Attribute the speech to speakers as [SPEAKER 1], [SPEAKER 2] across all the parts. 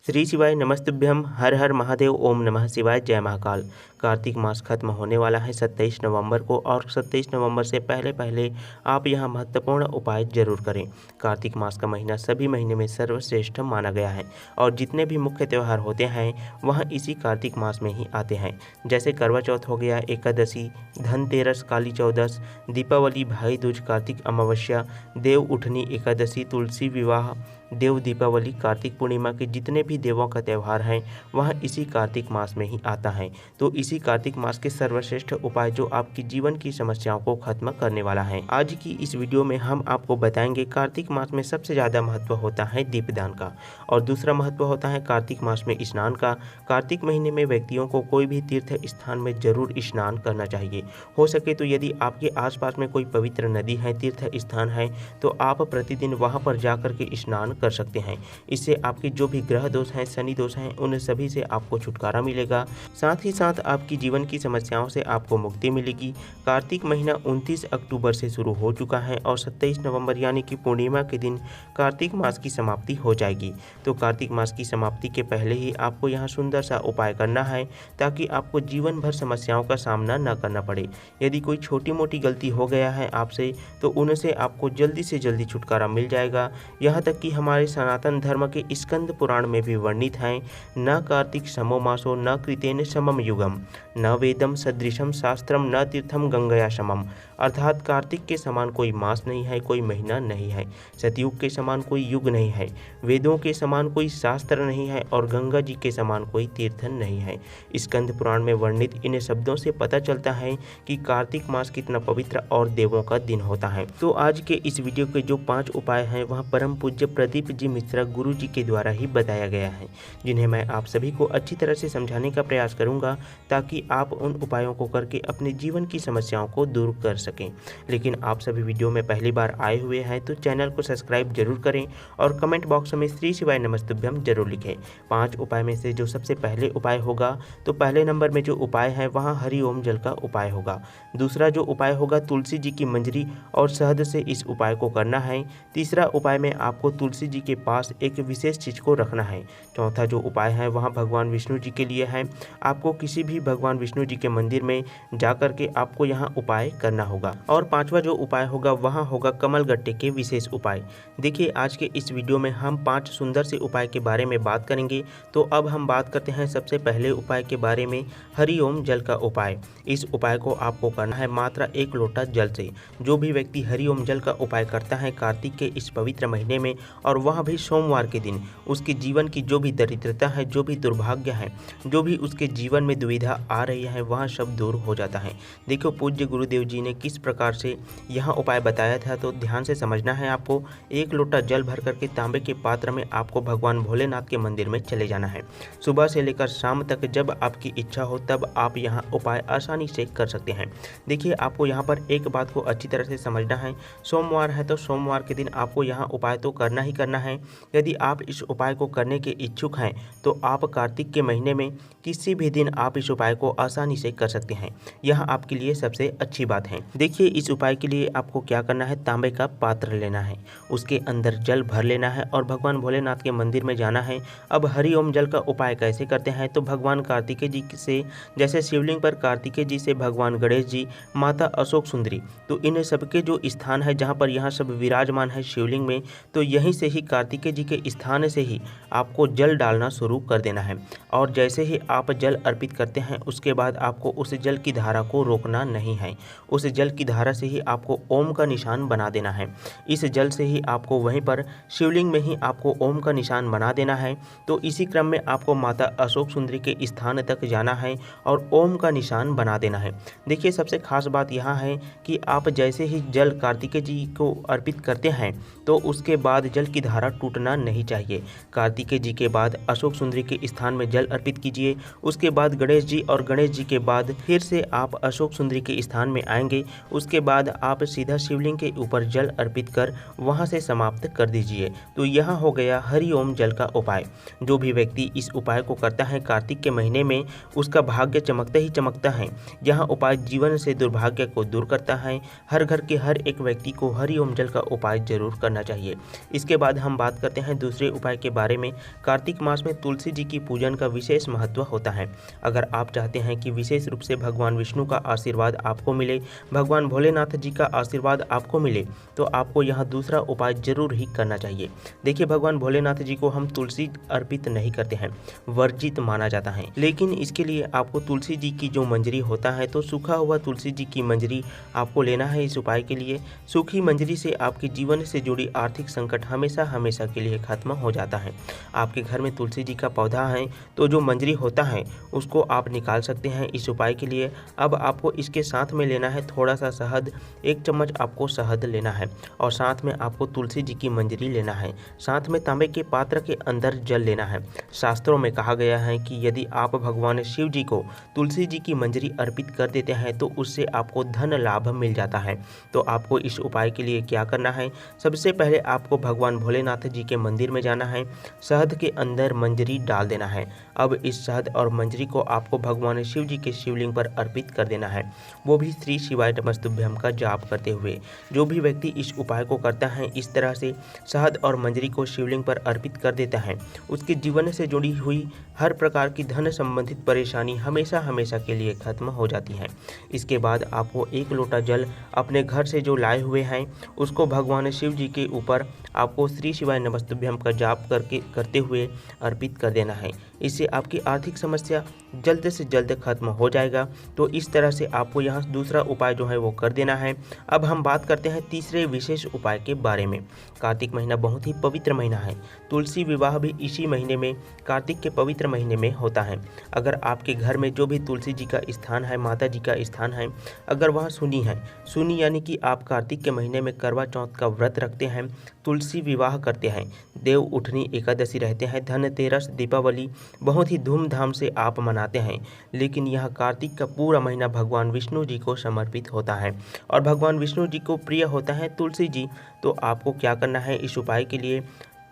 [SPEAKER 1] श्री शिवाय नमस्तुभ्यम। हर हर महादेव। ओम नमः शिवाय। जय महाकाल। कार्तिक मास खत्म होने वाला है 27 नवंबर को और 27 नवंबर से पहले पहले आप यहां महत्वपूर्ण उपाय जरूर करें। कार्तिक मास का महीना सभी महीने में सर्वश्रेष्ठ माना गया है और जितने भी मुख्य त्यौहार होते हैं वह इसी कार्तिक मास में ही आते हैं। जैसे करवा चौथ हो गया, एकादशी, धनतेरस, काली चौदस, दीपावली, भाई दूज, कार्तिक अमावस्या, देव उठनी एकादशी, तुलसी विवाह, देव दीपावली, कार्तिक पूर्णिमा के जितने भी देवों का त्यौहार है वह इसी कार्तिक मास में ही आता है। तो इसी कार्तिक मास के सर्वश्रेष्ठ उपाय जो आपकी जीवन की समस्याओं को खत्म करने वाला है। आज की इस वीडियो में हम आपको बताएंगे कार्तिक मास में सबसे ज़्यादा महत्व होता है दीपदान का और दूसरा महत्व होता है कार्तिक मास में स्नान का। कार्तिक महीने में व्यक्तियों को कोई भी तीर्थ स्थान में जरूर स्नान करना चाहिए। हो सके तो यदि आपके आसपास में कोई पवित्र नदी है, तीर्थ स्थान है, तो आप प्रतिदिन वहाँ पर जाकर के स्नान कर सकते हैं। इससे आपके जो भी ग्रह दोष हैं, शनि दोष हैं, उन सभी से आपको छुटकारा मिलेगा। साथ ही साथ आपकी जीवन की समस्याओं से आपको मुक्ति मिलेगी। कार्तिक महीना 29 अक्टूबर से शुरू हो चुका है और 27 नवंबर यानी कि पूर्णिमा के दिन कार्तिक मास की समाप्ति हो जाएगी। तो कार्तिक मास की समाप्ति के पहले ही आपको यहाँ सुंदर सा उपाय करना है ताकि आपको जीवन भर समस्याओं का सामना न करना पड़े। यदि कोई छोटी मोटी गलती हो गया है आपसे तो उनसे आपको जल्दी से जल्दी छुटकारा मिल जाएगा। यहाँ तक कि हमारे सनातन धर्म के स्कंद पुराण में भी वर्णित हैं, न कार्तिक समो मासो न कृतेन समम युगम न वेदम सदृशम शास्त्रम न तीर्थम गंगया समम। अर्थात कार्तिक के समान कोई मास नहीं है, कोई महीना नहीं है, सतयुग के समान कोई युग नहीं है, वेदों के समान कोई शास्त्र नहीं है और गंगा जी के समान कोई तीर्थ नहीं है। स्कंद पुराण में वर्णित इन शब्दों से पता चलता है कि कार्तिक मास कितना पवित्र और देवों का दिन होता है। तो आज के इस वीडियो के जो 5 उपाय हैं वह परम पूज्य प्रदीप जी मिश्रा गुरु जी के द्वारा ही बताया गया है, जिन्हें मैं आप सभी को अच्छी तरह से समझाने का प्रयास करूंगा ताकि आप उन उपायों को करके अपने जीवन की समस्याओं को दूर कर सकें। लेकिन आप सभी वीडियो में पहली बार आए हुए हैं तो चैनल को सब्सक्राइब जरूर करें और कमेंट बॉक्स में श्री शिवाय नमस्तुभ्यम जरूर लिखें। 5 उपाय में से जो सबसे पहले उपाय होगा तो पहले नंबर में जो उपाय है वहाँ हरि ओम जल का उपाय होगा। दूसरा जो उपाय होगा तुलसी जी की मंजरी और शहद से इस उपाय को करना है। तीसरा उपाय में आपको तुलसी जी के पास एक विशेष चीज को रखना है। चौथा जो उपाय है वहाँ भगवान विष्णु जी के लिए है। आपको किसी भी भगवान विष्णु जी के मंदिर में जाकर के आपको यहाँ उपाय करना होगा। और 5वां जो उपाय होगा वहाँ होगा कमल गट्टे के विशेष उपाय। देखिए आज के इस वीडियो में हम 5 सुंदर से उपाय के बारे में बात करेंगे। तो अब हम बात करते हैं सबसे पहले उपाय के बारे में, हरि ओम जल का उपाय। इस उपाय को आपको करना है मात्र 1 लोटा जल से। जो भी व्यक्ति हरि ओम जल का उपाय करता है कार्तिक के इस पवित्र महीने में और वह भी सोमवार के दिन, उसके जीवन की जो भी दरिद्रता है, जो भी दुर्भाग्य है, जो भी उसके जीवन में दुविधा आ रही है वह सब दूर हो जाता है। देखो पूज्य गुरुदेव जी ने किस प्रकार से यह उपाय बताया था, तो ध्यान से समझना है आपको। 1 लोटा जल भर करके तांबे के पात्र में आपको भगवान भोलेनाथ के मंदिर में चले जाना है। सुबह से लेकर शाम तक जब आपकी इच्छा हो तब आप यहाँ उपाय आसानी से कर सकते हैं। देखिए आपको यहाँ पर एक बात को अच्छी तरह से समझना है, सोमवार है तो सोमवार के दिन आपको यहाँ उपाय तो करना ही करना है। यदि आप इस उपाय को करने के इच्छुक हैं तो आप कार्तिक के महीने में किसी भी दिन आप इस उपाय को आसानी से कर सकते हैं। यह आपके लिए सबसे अच्छी बात है। देखिए इस उपाय के लिए आपको क्या करना है, तांबे का पात्र लेना है, उसके अंदर जल भर लेना है और भगवान भोलेनाथ के मंदिर में जाना है। अब हरि ओम जल का उपाय कैसे करते हैं, तो भगवान कार्तिकेय जी से, जैसे शिवलिंग पर कार्तिकेय जी से भगवान गणेश जी, माता अशोक सुंदरी, तो इन सबके जो स्थान है जहाँ पर यहाँ सब विराजमान है शिवलिंग में, तो यहीं से ही कार्तिकेय जी के स्थान से ही आपको जल डालना शुरू कर देना है। और जैसे ही आप जल अर्पित करते हैं उसके बाद आपको उस जल की धारा को रोकना नहीं है। उस जल की धारा से ही आपको ओम का निशान बना देना है। इस जल से ही आपको वहीं पर शिवलिंग में ही आपको ओम का निशान बना देना है। तो इसी क्रम में आपको माता अशोक सुंदरी के स्थान तक जाना है और ओम का निशान बना देना है। देखिए सबसे खास बात यहाँ है कि आप जैसे ही जल कार्तिकेय जी को अर्पित करते हैं तो उसके बाद जल की धारा टूटना नहीं चाहिए। कार्तिकेय जी के बाद अशोक सुंदरी के स्थान में जल अर्पित कीजिए, उसके बाद गणेश जी और गणेश जी के बाद फिर से आप अशोक सुंदरी के स्थान में आएंगे। उसके बाद आप सीधा शिवलिंग के ऊपर जल अर्पित कर वहां से समाप्त कर दीजिए। तो यह हो गया हरि ओम जल का उपाय। जो भी व्यक्ति इस उपाय को करता है कार्तिक के महीने में उसका भाग्य चमकता ही चमकता है। यह उपाय जीवन से दुर्भाग्य को दूर करता है। हर घर के हर एक व्यक्ति को हरि ओम जल का उपाय जरूर करना चाहिए। इसके बाद हम बात करते हैं दूसरे उपाय के बारे में। कार्तिक मास में तुलसी जी की पूजन का विशेष महत्व होता है। अगर आप चाहते हैं कि विशेष रूप से भगवान विष्णु का आशीर्वाद आपको मिले, भगवान भोलेनाथ जी का आशीर्वाद आपको मिले, तो आपको यहाँ दूसरा उपाय जरूर ही करना चाहिए। देखिए, भगवान भोलेनाथ जी को हम तुलसी अर्पित नहीं करते हैं, वर्जित माना जाता है। लेकिन इसके लिए आपको तुलसी जी की जो मंजरी होता है, तो सूखा हुआ तुलसी जी की मंजरी आपको लेना है। इस उपाय के लिए सूखी मंजरी से आपके जीवन से जुड़ी आर्थिक संकट हमेशा हमेशा के लिए खत्म हो जाता है। आपके घर में तुलसी जी का पौधा है तो जो मंजरी होता है उसको आप निकाल सकते हैं इस उपाय के लिए। अब आपको इसके साथ में लेना है थोड़ा सा शहद, 1 चम्मच आपको शहद लेना है और साथ में आपको तुलसी जी की मंजरी लेना है। साथ में तांबे के पात्र के अंदर जल लेना है। शास्त्रों में कहा गया है कि यदि आप भगवान शिव जी को तुलसी जी की मंजरी अर्पित कर देते हैं तो उससे आपको धन लाभ मिल जाता है। तो आपको इस उपाय के लिए क्या करना है, सबसे पहले आपको भगवान भोलेनाथ जी के मंदिर में जाना है, शहद के अंदर मंजरी डाल देना है। अब इस शहद और मंजरी को आपको भगवान शिव जी के शिवलिंग पर अर्पित कर देना है, वो भी श्री शिवाय नमस्तुभ्यम का जाप करते हुए। जो भी व्यक्ति इस उपाय को करता है, इस तरह से शहद और मंजरी को शिवलिंग पर अर्पित कर देता है, उसके जीवन से जुड़ी हुई हर प्रकार की धन संबंधित परेशानी हमेशा हमेशा के लिए खत्म हो जाती है। इसके बाद आपको 1 लोटा जल अपने घर से जो लाए हुए हैं उसको भगवान शिव जी के ऊपर आपको श्री शिवाय नमस्तुभ्यम का जाप करते हुए अर्पित कर देना है। इससे आपकी आर्थिक समस्या जल्द से जल्द खत्म हो जाएगा। तो इस तरह से आपको यहाँ दूसरा उपाय जो है वो कर देना है। अब हम बात करते हैं तीसरे विशेष उपाय के बारे में। कार्तिक महीना बहुत ही पवित्र महीना है। तुलसी विवाह भी इसी महीने में, कार्तिक के पवित्र महीने में होता है। अगर आपके घर में जो भी तुलसी जी का स्थान है, माता जी का स्थान है, अगर वहाँ सुनी है, सुनी यानी कि आप कार्तिक के महीने में करवा चौथ का व्रत रखते हैं, तुलसी विवाह करते हैं, देव उठनी एकादशी रहते हैं, धनतेरस, दीपावली बहुत ही धूमधाम से आप मनाते हैं। लेकिन यह कार्तिक का पूरा महीना भगवान विष्णु जी को समर्पित होता है और भगवान विष्णु जी को प्रिय होता है तुलसी जी। तो आपको क्या करना है इस उपाय के लिए,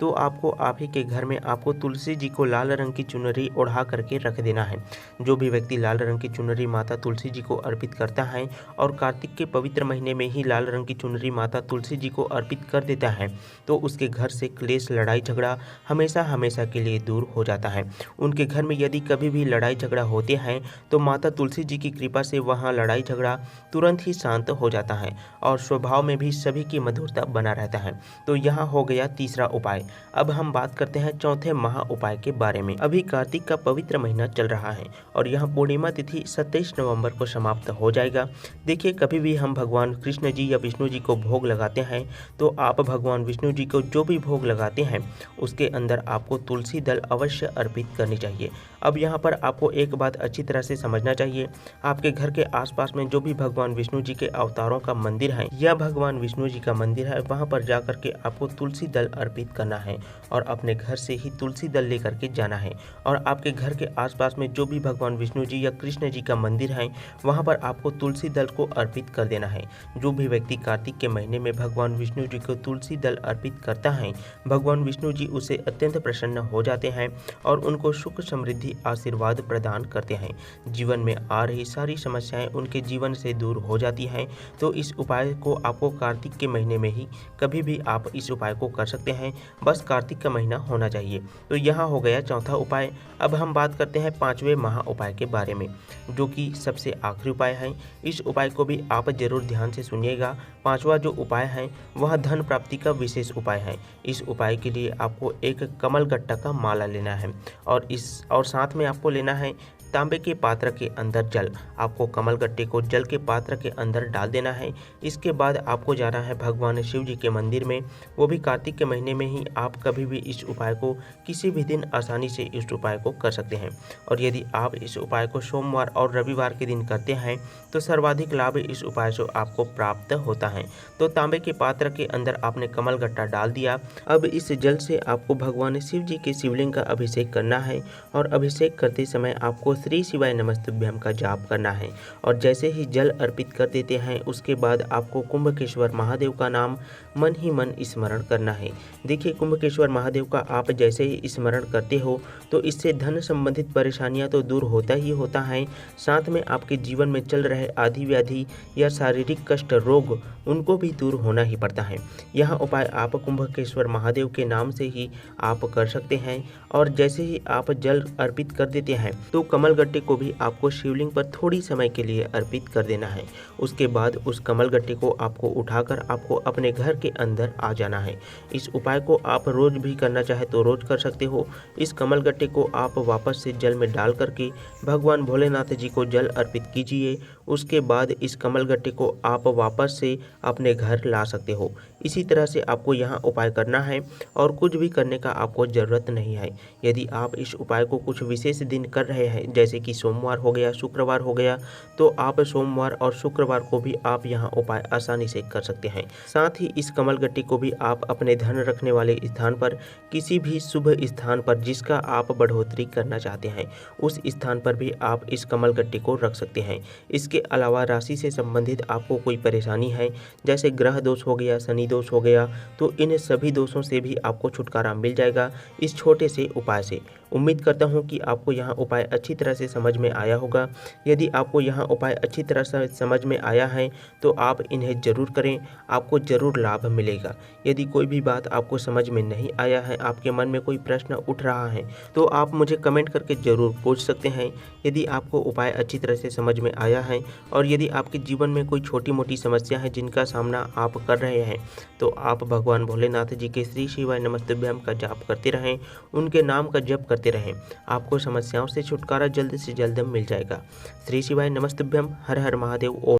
[SPEAKER 1] तो आपको आप ही के घर में आपको तुलसी जी को लाल रंग की चुनरी ओढ़ा करके रख देना है। जो भी व्यक्ति लाल रंग की चुनरी माता तुलसी जी को अर्पित करता है और कार्तिक के पवित्र महीने में ही लाल रंग की चुनरी माता तुलसी जी को अर्पित कर देता है, तो उसके घर से क्लेश, लड़ाई झगड़ा हमेशा हमेशा के लिए दूर हो जाता है। उनके घर में यदि कभी भी लड़ाई झगड़ा होते हैं तो माता तुलसी जी की कृपा से वहाँ लड़ाई झगड़ा तुरंत ही शांत हो जाता है और स्वभाव में भी सभी की मधुरता बना रहता है। तो यहाँ हो गया तीसरा उपाय। अब हम बात करते हैं चौथे महा उपाय के बारे में। अभी कार्तिक का पवित्र महीना चल रहा है और यहाँ पूर्णिमा तिथि 27 नवंबर को समाप्त हो जाएगा। देखिए, कभी भी हम भगवान कृष्ण जी या विष्णु जी को भोग लगाते हैं तो आप भगवान विष्णु जी को जो भी भोग लगाते हैं उसके अंदर आपको तुलसी दल अवश्य अर्पित करनी चाहिए। अब यहाँ पर आपको एक बात अच्छी तरह से समझना चाहिए, आपके घर के आसपास में जो भी भगवान विष्णु जी के अवतारों का मंदिर है या भगवान विष्णु जी का मंदिर है, वहाँ पर जाकर के आपको तुलसी दल अर्पित करना है और अपने घर से ही तुलसी दल लेकर के जाना है। और आपके घर के आसपास में जो भी भगवान विष्णु जी या कृष्ण जी का मंदिर है वहाँ पर आपको तुलसी दल को अर्पित कर देना है। जो भी व्यक्ति कार्तिक के महीने में भगवान विष्णु जी को तुलसी दल अर्पित करता है, भगवान विष्णु जी उसे अत्यंत प्रसन्न हो जाते हैं और उनको सुख समृद्धि आशीर्वाद प्रदान करते हैं। जीवन में आ रही सारी समस्याएं उनके जीवन से दूर हो जाती हैं। तो इस उपाय को आपको कार्तिक के महीने में ही कभी भी आप इस उपाय को कर सकते हैं, बस कार्तिक का महीना होना चाहिए। तो यहाँ हो गया चौथा उपाय। अब हम बात करते हैं पांचवें महा उपाय के बारे में, जो कि सबसे आखिरी उपाय है। इस उपाय को भी आप जरूर ध्यान से सुनिएगा। पांचवा जो उपाय है वह धन प्राप्ति का विशेष उपाय है। इस उपाय के लिए आपको एक कमल गट्टा का माला लेना है और साथ में आपको लेना है तांबे के पात्र के अंदर जल। आपको कमल गट्टे को जल के पात्र के अंदर डाल देना है। इसके बाद आपको जाना है भगवान शिव जी के मंदिर में, वो भी कार्तिक के महीने में ही। आप कभी भी इस उपाय को किसी भी दिन आसानी से इस उपाय को कर सकते हैं। और यदि आप इस उपाय को सोमवार और रविवार के दिन करते हैं तो सर्वाधिक लाभ इस उपाय से आपको प्राप्त होता है। तो तांबे के पात्र के अंदर आपने कमल गट्टा डाल दिया। अब इस जल से आपको भगवान शिव जी के शिवलिंग का अभिषेक करना है और अभिषेक करते समय आपको श्री शिवाय नमस्तुभ्यम का जाप करना है और जैसे ही जल अर्पित कर देते हैं उसके बाद आपको कुंभकेश्वर महादेव का नाम मन ही मन स्मरण करना है। देखिए, कुंभकेश्वर महादेव का आप जैसे ही स्मरण करते हो तो इससे धन संबंधित परेशानियां तो दूर होता ही होता है, साथ में आपके जीवन में चल रहे आदि व्याधि या शारीरिक कष्ट रोग उनको भी दूर होना ही पड़ता है। यह उपाय आप कुंभकेश्वर महादेव के नाम से ही आप कर सकते हैं और जैसे ही आप जल अर्पित कर देते हैं तो कमलगट्टे को भी आपको शिवलिंग पर थोड़ी समय के लिए अर्पित कर देना है। उसके बाद उस कमलगट्टे को आपको उठाकर आपको अपने घर के अंदर आ जाना है। इस उपाय को आप रोज भी करना चाहे तो रोज कर सकते हो। इस कमलगट्टे को आप वापस से जल में डाल करके भगवान भोलेनाथ जी को जल अर्पित कीजिए। उसके बाद इस कमलगट्टे को आप वापस से अपने घर ला सकते हो। इसी तरह से आपको यहाँ उपाय करना है और कुछ भी करने का आपको ज़रूरत नहीं है। यदि आप इस उपाय को कुछ विशेष दिन कर रहे हैं जैसे कि सोमवार हो गया, शुक्रवार हो गया, तो आप सोमवार और शुक्रवार को भी आप यहाँ उपाय आसानी से कर सकते हैं। साथ ही इस कमलगट्टे को भी आप अपने धन रखने वाले स्थान पर, किसी भी शुभ स्थान पर जिसका आप बढ़ोतरी करना चाहते हैं उस स्थान पर भी आप इस कमलगट्टे को रख सकते हैं। इसके अलावा राशि से संबंधित आपको कोई परेशानी है जैसे ग्रह दोष हो गया, शनि दोष हो गया, तो इन सभी दोषों से भी आपको छुटकारा मिल जाएगा इस छोटे से उपाय से। उम्मीद करता हूं कि आपको यह उपाय अच्छी तरह से समझ में आया होगा। यदि आपको यह उपाय अच्छी तरह से समझ में आया है तो आप इन्हें ज़रूर करें, आपको ज़रूर लाभ मिलेगा। यदि कोई भी बात आपको समझ में नहीं आया है, आपके मन में कोई प्रश्न उठ रहा है, तो आप मुझे कमेंट करके ज़रूर पूछ सकते हैं। यदि आपको उपाय अच्छी तरह से समझ में आया है और यदि आपके जीवन में कोई छोटी मोटी समस्या है जिनका सामना आप कर रहे हैं, तो आप भगवान भोलेनाथ जी के श्री शिवाय नमस्तुभ्यम का जाप करते रहें, उनके नाम का जप करते रहें। आपको समस्याओं से छुटकारा जल्द से जल्द मिल जाएगा। श्री शिवाय नमस्तुभ्यम। हर हर महादेव। ओम।